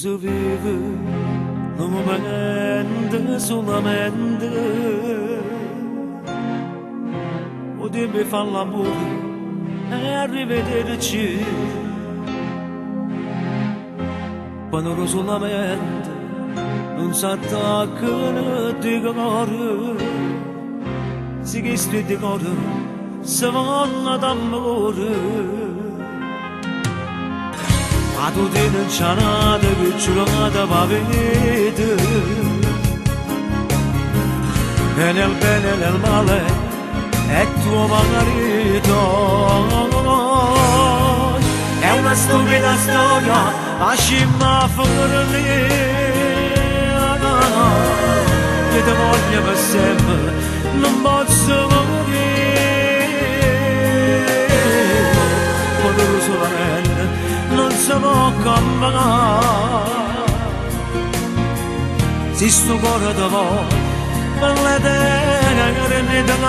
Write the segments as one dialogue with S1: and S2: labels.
S1: si vive nel momento solamente, potevi fare l'amore e arrivederci, quando ero solamente non si attaccano di cuore, si che sti di cuore si vanno d'amore. Ma tu ti non c'è nada che giurata va vedere, e nel bene e nel male è tuo marito. È una stupida storia, lasciami fuori, che ti voglio per sempre, non posso morire, quando ero solamente non si può cambiare. Se sto cuore ti vuoi per l'eternità ne dai,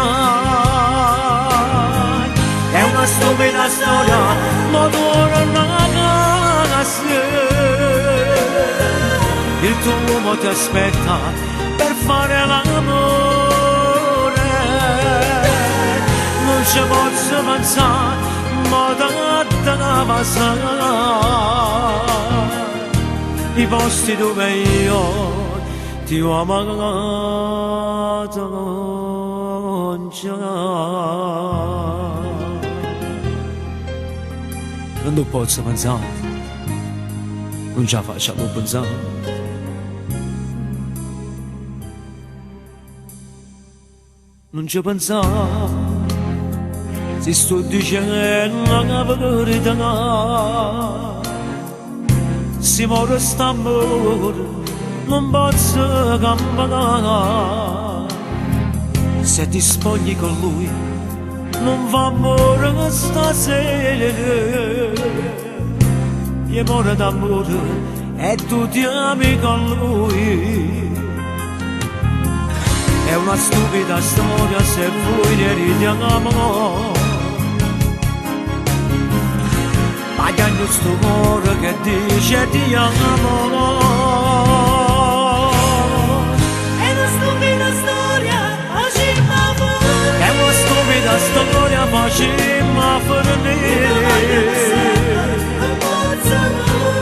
S1: è una stupida storia, ma tu non la il tuo uomo ti aspetta per fare l'amore, non ci posso pensare, ma da passare i posti dove io ti ho amato non c'è. Non posso pensare, non ce la facciamo pensare. Non ci pensare, se sto dicendo la verità, se muore st'amore non posso cambiare. Se ti spogli con lui non va morire stasera, io muore d'amore e tu ti ami con lui. È una stupida storia, se vuoi ne ridiamo, pagando sto cuore che dice ti amo.
S2: È una stupida storia, facciamo fuori.
S1: È una stupida storia, facciamo fuori.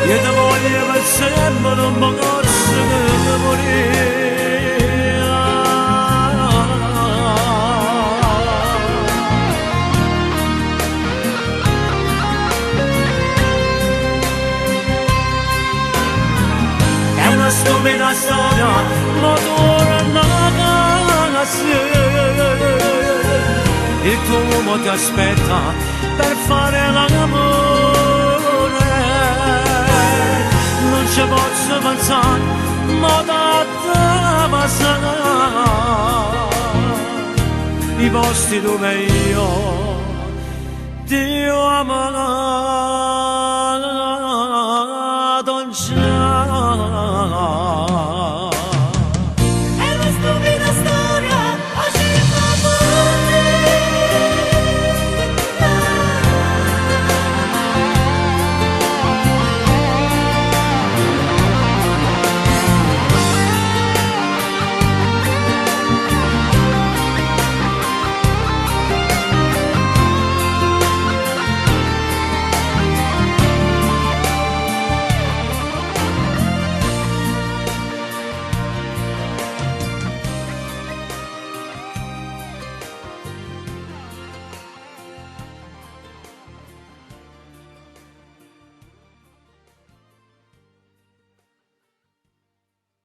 S1: Io ti voglio per sempre, non posso morire. Stupida storia, ma tu non la il tuo uomo ti aspetta per fare l'amore, non ci posso pensare, ma da passare i posti dove io ti ho amato.